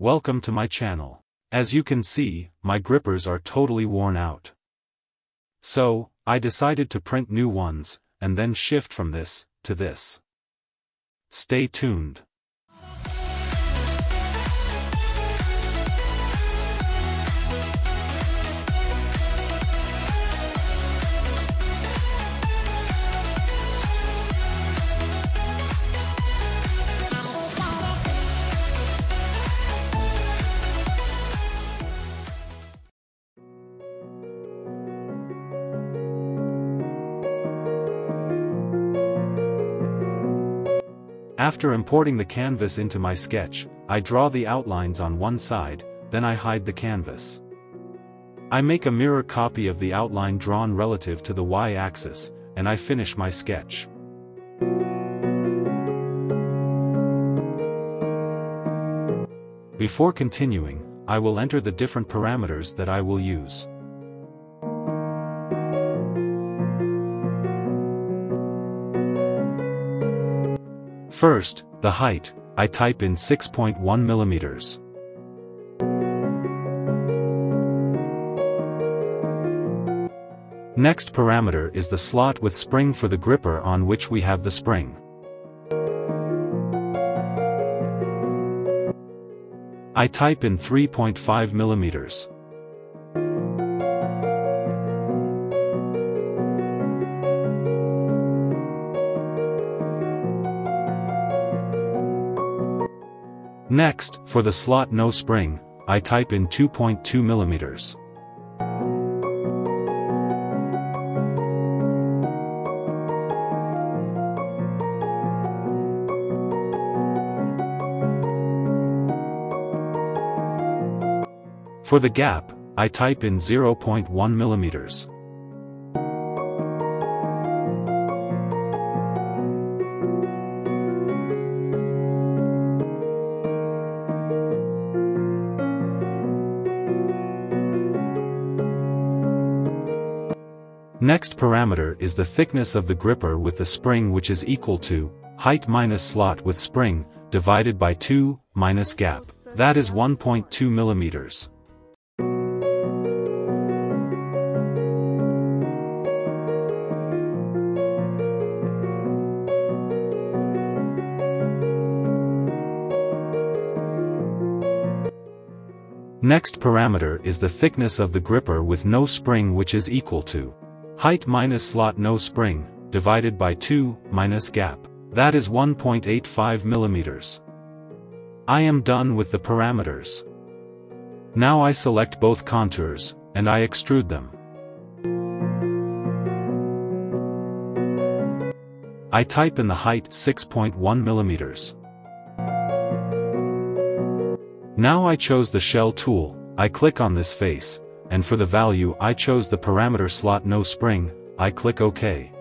Welcome to my channel. As you can see, my grippers are totally worn out. So, I decided to print new ones, and then shift from this to this. Stay tuned. After importing the canvas into my sketch, I draw the outlines on one side, then I hide the canvas. I make a mirror copy of the outline drawn relative to the y-axis, and I finish my sketch. Before continuing, I will enter the different parameters that I will use. First, the height, I type in 6.1 millimeters. Next parameter is the slot with spring for the gripper on which we have the spring. I type in 3.5 millimeters. Next, for the slot no spring, I type in 2.2 millimeters. For the gap, I type in 0.1 millimeters. Next parameter is the thickness of the gripper with the spring, which is equal to height minus slot with spring, divided by 2, minus gap. That is 1.2 millimeters. Next parameter is the thickness of the gripper with no spring, which is equal to height minus slot no spring, divided by 2, minus gap. That is 1.85 millimeters. I am done with the parameters. Now I select both contours, and I extrude them. I type in the height 6.1 millimeters. Now I chose the shell tool, I click on this face, and for the value I chose the parameter slot no spring, I click OK.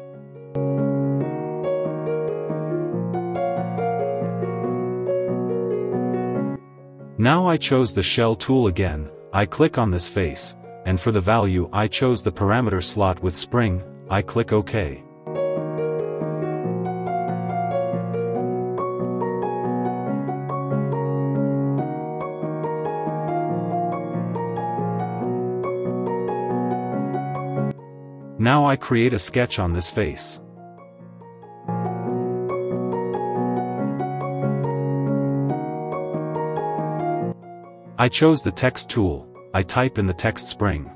Now I chose the shell tool again, I click on this face, and for the value I chose the parameter slot with spring, I click OK. Now I create a sketch on this face. I chose the text tool, I type in the text spring.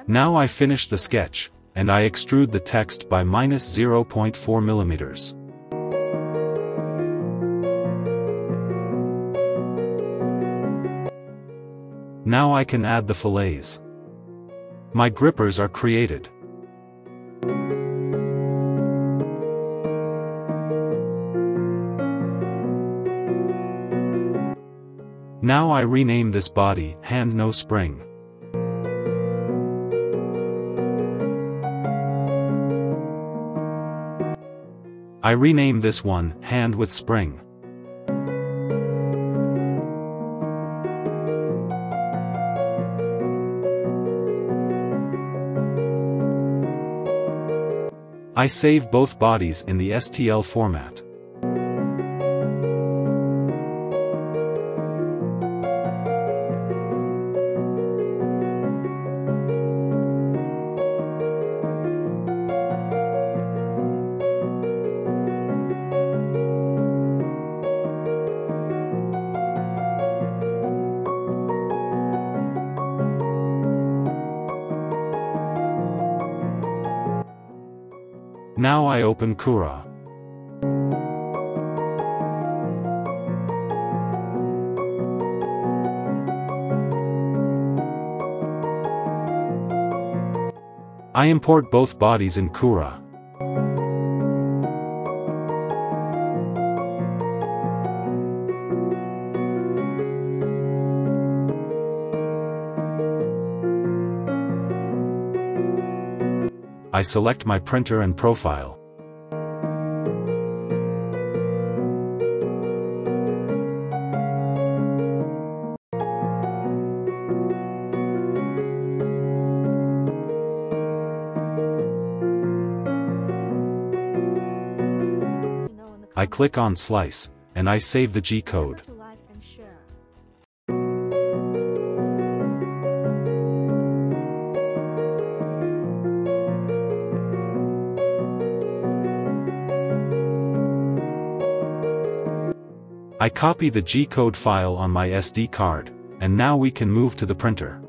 Now I finish the sketch, and I extrude the text by minus 0.4 millimeters. Now I can add the fillets. My grippers are created. Now I rename this body, hand no spring. I rename this one, hand with spring. I save both bodies in the STL format. Now I open Cura. I import both bodies in Cura. I select my printer and profile. I click on Slice, and I save the G-code. I copy the G-code file on my SD card, and now we can move to the printer.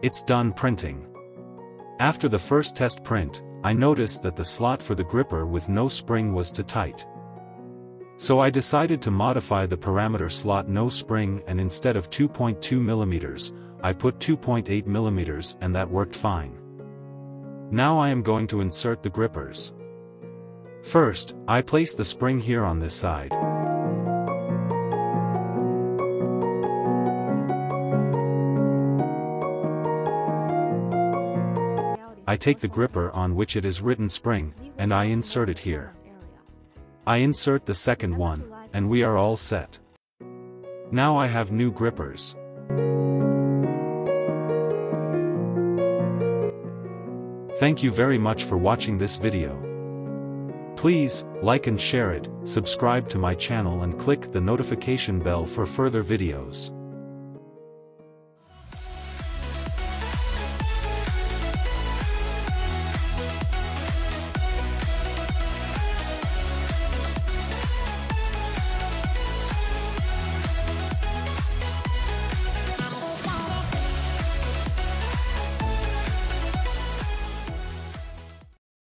It's done printing. After the first test print, I noticed that the slot for the gripper with no spring was too tight. So I decided to modify the parameter slot no spring, and instead of 2.2 mm, I put 2.8 mm, and that worked fine. Now I am going to insert the grippers. First, I place the spring here on this side. I take the gripper on which it is written spring, and I insert it here. I insert the second one, and we are all set. Now I have new grippers. Thank you very much for watching this video. Please, like and share it, subscribe to my channel and click the notification bell for further videos.